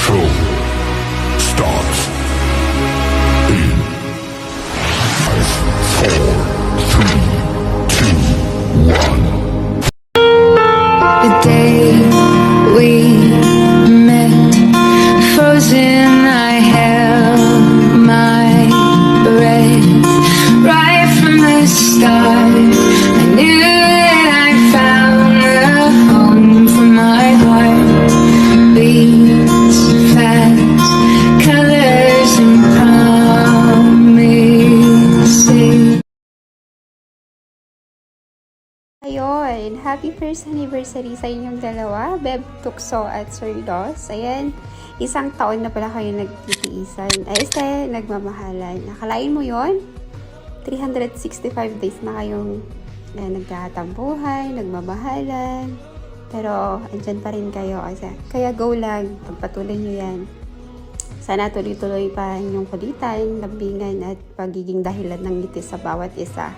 show starts in 5, 4, 3, 2, 1. The day we met, frozen, I held my breath. Right from the start, I knew that I found a home for my heart. Beats fast, colors and promises. Ayun, happy first anniversary sa inyong dalawa, Beb Tukso at Sir Dos. Ayan, isang taon na pala kayo nagtitiisan. Nagmamahalan. Nakalain mo yon 365 days na kayong nagtatampuhan, nagmamahalan. Pero, andyan pa rin kayo. Kaya go lang, pagpatuloy nyo yan. Sana tuloy-tuloy pa yung kulitan, lambingan at pagiging dahilan ng ngiti sa bawat isa.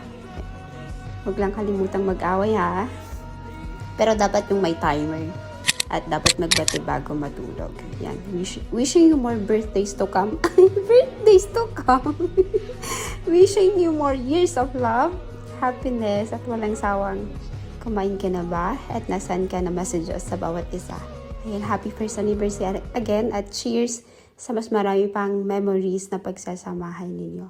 Huwag lang kalimutang mag-away ha. Pero dapat yung may timer. At dapat magbati bago matulog. Yan. Wishing you more birthdays to come. Birthdays to come. Wishing you more years of love, happiness, at walang sawang kumain ka na ba? At nasaan ka na messages sa bawat isa. Ayan, happy first anniversary again. At cheers sa mas marami pang memories na pagsasamahan ninyo.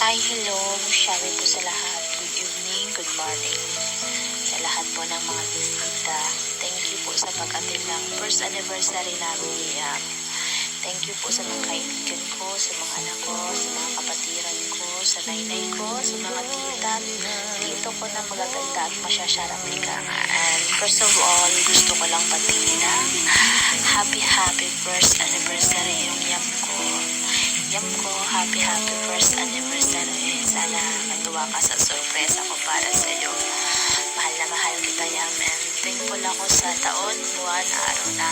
Hi, hello. Shari po sa lahat. Good evening, good morning. Sa lahat po ng mga bisita. Thank you po sa pag-attend ng first anniversary namin ni Yam. Thank you po sa mga kaibigan ko, sa mga anak ko, sa mga kapatiran ko, sa nainay ko, sa mga tita, tito ko na magaganda at masyasarap ligangan. And first of all, gusto ko lang batiin ng happy first anniversary yung Yam ko. Yam ko, happy first anniversary. Sana matuwa ka sa surprise ako para sa iyo. Mahal na mahal kita, Yam, and thankful ako sa taon, buwan, araw na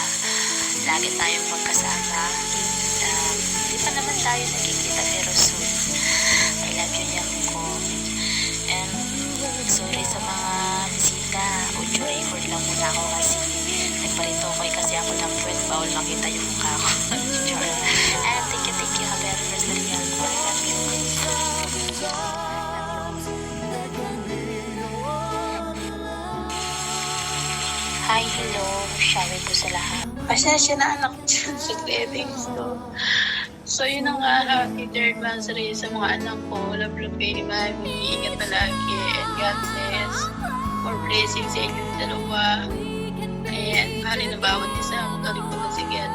lagi tayong magkasama. Hindi pa naman tayo nakikita pero soon. I love you, Yam ko. And sorry sa mga bisita, audio record lang muna ako kasi nagparito ko kasi ako ng puwet, bawal makita yung mukha ko. And thank you, happy anniversary, Yam ko. I love you. Hi, hello. Shari po sa lahat. Pasensya na anak dyan sa settings ko. So, yun na nga, happy third anniversary sa mga anak ko. Love, baby, mami. Ingat palagi. And God bless. More blessings sa inyong dalawa. Ayan, mahalin na bawat isa. Magaling po masigyan.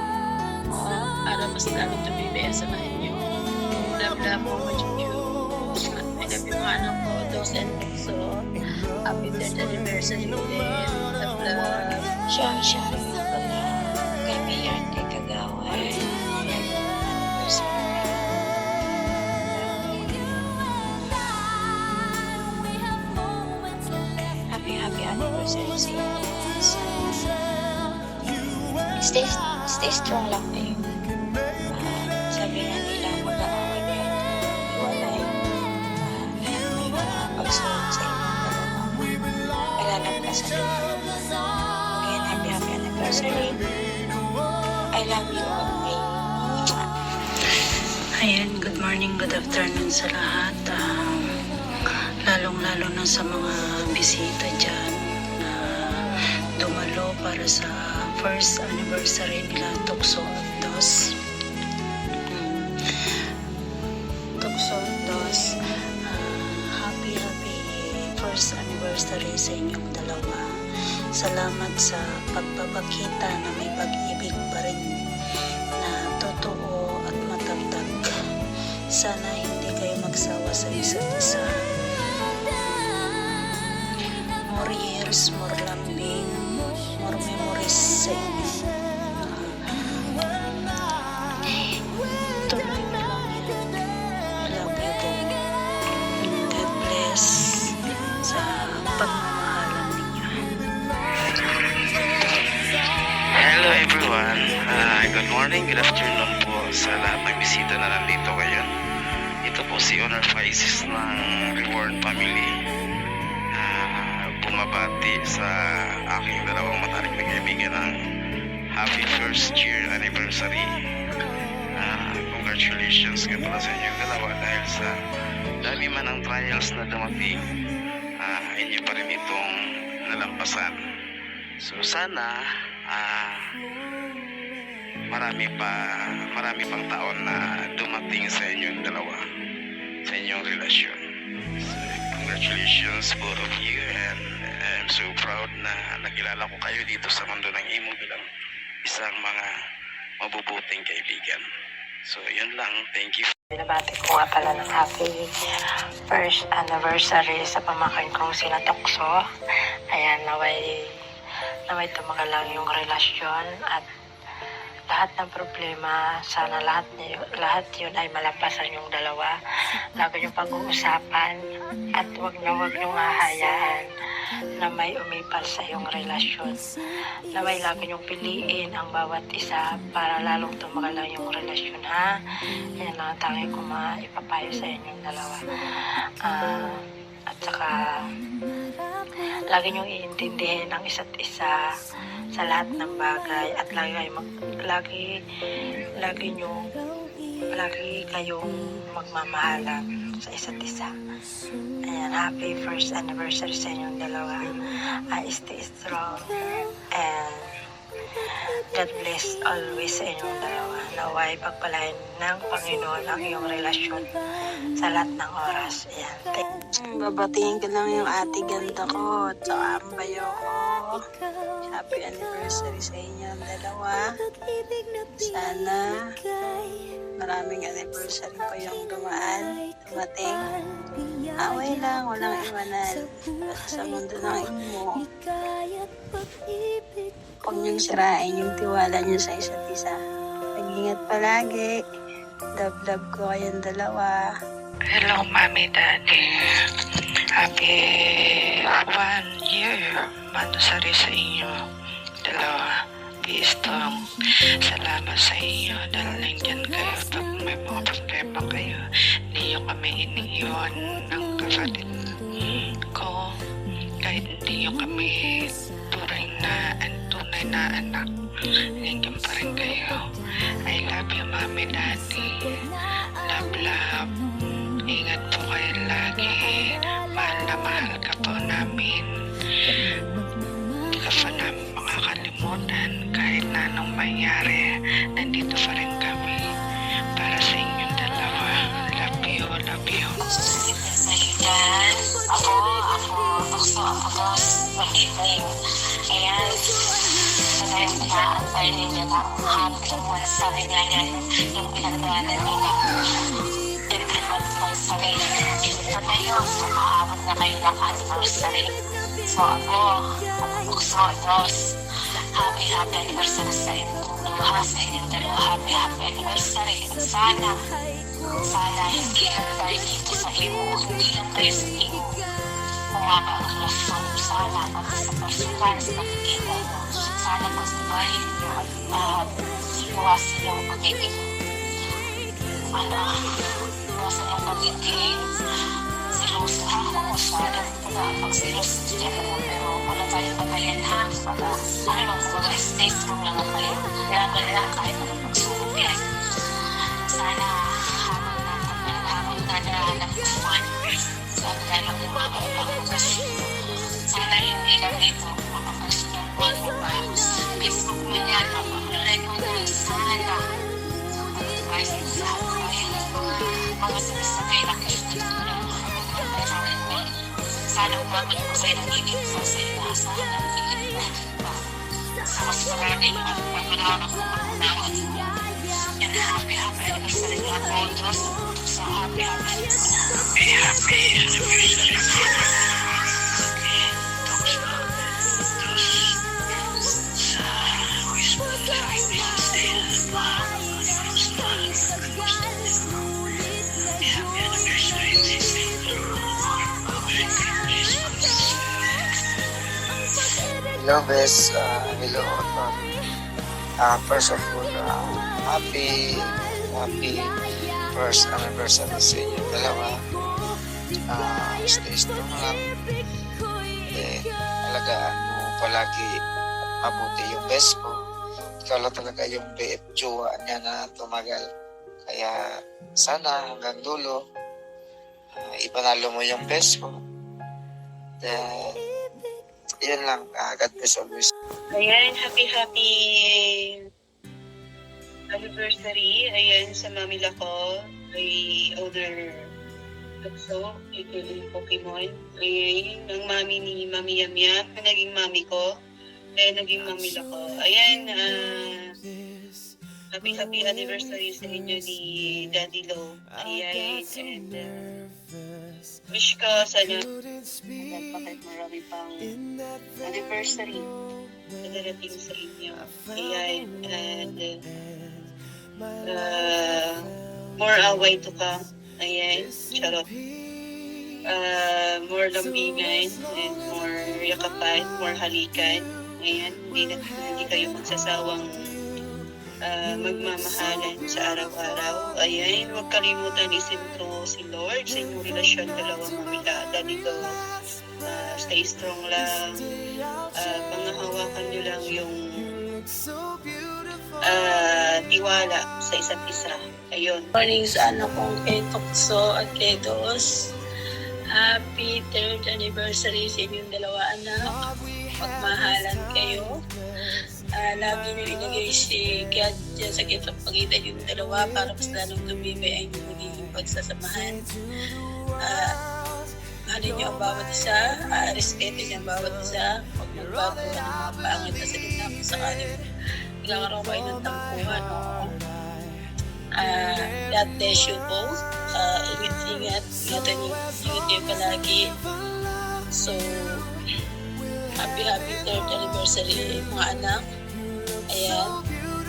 Para mas lalo tumibay sa mga inyo. Love, Mama Juju. I love yung mga anak ko. Those and so, happy third anniversary ulit. Love. Siya, kaibigan, kay Kagawad. Happy anniversary sa inyo. Stay strong lang kayo. Sabi nga nila, mag-aaway kayo. Iwalay. May mga pagsunod sa inyo. Kailangan ka sa inyo. Again, happy anniversary. I love you all. Ayan, good morning, good afternoon sa lahat. Lalong-lalo na sa mga bisita dyan na dumalo para sa first anniversary nila Tukso at Dos. Tukso at Dos, happy first anniversary sa inyong dalawa. Salamat sa pagpapakita na may pag-ibig pa rin na totoo at matatag. Sana hindi kayo magsawa sa isa't isa. More years, more lambing, more memories sa inyo. Good morning, good afternoon po sa lahat ng bisita na nandito ngayon. Ito po si Honor Faisis ng Reward Family. Bumabati sa aking dalawang matarik na kaibigan ng happy first year anniversary. Congratulations nga pala sa inyong dalawa dahil sa dami man ang trials na dumating, inyo pa rin itong nalampasan. So sana marami pang taon na dumating sa inyong dalawa, sa inyong relasyon. So, congratulations both of you, and I'm so proud na nakilala ko kayo dito sa mundo ng imo bilang isang mga mabubuting kaibigan. So yun lang, thank you. Binabati ko nga pala ng happy first anniversary sa pamangkin kong sina Tukso. Ayan, naway tumagal lang yung relasyon at lahat ng problema, sana lahat yun ay malampasan yung dalawa. Lagi yung pag-uusapan at wag niyong hahayaan na may umipal sa iyong relasyon. Naway lagi niyong piliin ang bawat isa para lalong tumagal lang yung relasyon, ha? Yan lang ang tangi ko maipapayo sa inyong dalawa. At saka lagi niyong iintindihin ang isa't isa sa lahat ng bagay at lagi kayong magmamahalan sa isa't isa. Ayan, happy first anniversary sa inyong dalawa. Stay strong and God bless always sa inyong dalawa. Naway pagpalain ng Panginoon ang iyong relasyon sa lahat ng oras. Ayan. Babatingin ko lang yung ate ganda ko at saka ang bayo ko. Happy anniversary sa inyong dalawa. Sana maraming anniversary pa yung dumating. Away lang, walang iwanan. Sa mundo ng imo. Huwag niyong sirain yung tiwala niyo sa isa't isa. Mag-ingat palagi. Love ko kayong dalawa. Hello, Mami, Daddy. Happy 1 year anniversary sa inyo dalawa. Be strong. Salamat sa inyo dahil nandiyan kayo pag may mga problema kayo. Hindi nyo kami iniiwan ng kapatid ko. Kahit hindi nyo kami tunay na anak. Nandiyan pa rin kayo. I love you, Mami, Daddy. Love. Ingat po kayo lagi. Mahal na mahal ka po namin. Hindi ka pa namin makakalimutan kahit na anong mangyari. Nandito pa rin kami para sa inyong dalawa. Love you. Ako, Tukso, ako dos, mag-evening. Ayan, sanay pinaantay ninyo na happy mo. Sabi nga yan, yung pinagdaanan nila. Anniversary. Ito na yun, umaabot na kayo ng anniversary. So ako, Tukso, dos, happy anniversary sa inyong dalawa. Happy anniversary. Sana hindi lang tayo dito sa imo, hindi lang tayo sa imo. Kumaba ang relasyon, sana pag sa personal, sa nakikita mo, sana pagsabahin nyo at iwasan yung pagiging iwasan yung pagiging siloso ako, sana pag siloso siya mo, pero wala tayo patayan, ha? Para stay strong lang ang kayo, kaya kahit anong pagsulong yan. Sana habang nagpuan sana lang sana hindi lang dito makapagsunuan mo pa Facebook mo yan, mapapalay mo na sana advice mo sa mga sabi na kayo sana umabot mo sa ilang init sa sila sana sa mas marami pagkakaroon mo pagkakaroon and happy anniversary na po Diyos. So happy anniversary. Hello, Bes. Hello, First of all, happy first anniversary sa inyo dalawa. Stay strong lang. Alagaan mo palagi mabuti yung best mo. Ikaw lang talaga yung BF jowa niya na tumagal. Kaya sana hanggang dulo, ipanalo mo yung best mo. Then, yun lang. God bless always. Ayan, happy anniversary. Ayan, sa mamila ko, ay owner Tukso, aka Pokemon. Ayan, ang mami ni Mami Yamyam, na naging mami ko. Kaya naging mamila ko. Ayan, happy anniversary sa inyo ni Daddy Lo. Ayan, and wish ko sana bakit marami pang anniversary na darating sa inyo. Ayan, and more away to come. Ayan, charot. More lambingan and more yakapan, more halikan. Ayan, hindi kayo magsasawang magmamahalan sa araw-araw. Ayan, huwag kalimutan isintro si Lord sa inyong relasyon, dalawang mamilada dito. Stay strong lang. Pangahawakan nyo lang yung tiwala sa isa't isa. Ayun. Morning sa anak kong kay Tukso at kay Dos. Happy 3rd anniversary sa inyong dalawa anak. Pagmahalan kayo. Lagi nyo ilagay si God dyan sa pagitan yung dalawa para mas lalong tumibay ang magiging pagsasamahan. Mahalin nyo ang bawat isa, respeto nyo ang bawat isa, huwag magbago ng mga pangit na salita kung sakaling nagkakaroon kayo ng tampuhan. God bless you both. Ingat-ingat. Ingat kayo palagi. So, happy 3rd anniversary mga anak. Ayan.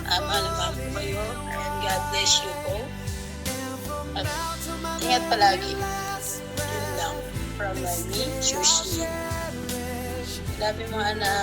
Mahal na mahal ko kayo. And God bless you both. At ingat palagi. Yun lang. From me, Sushi. Love you mga anak.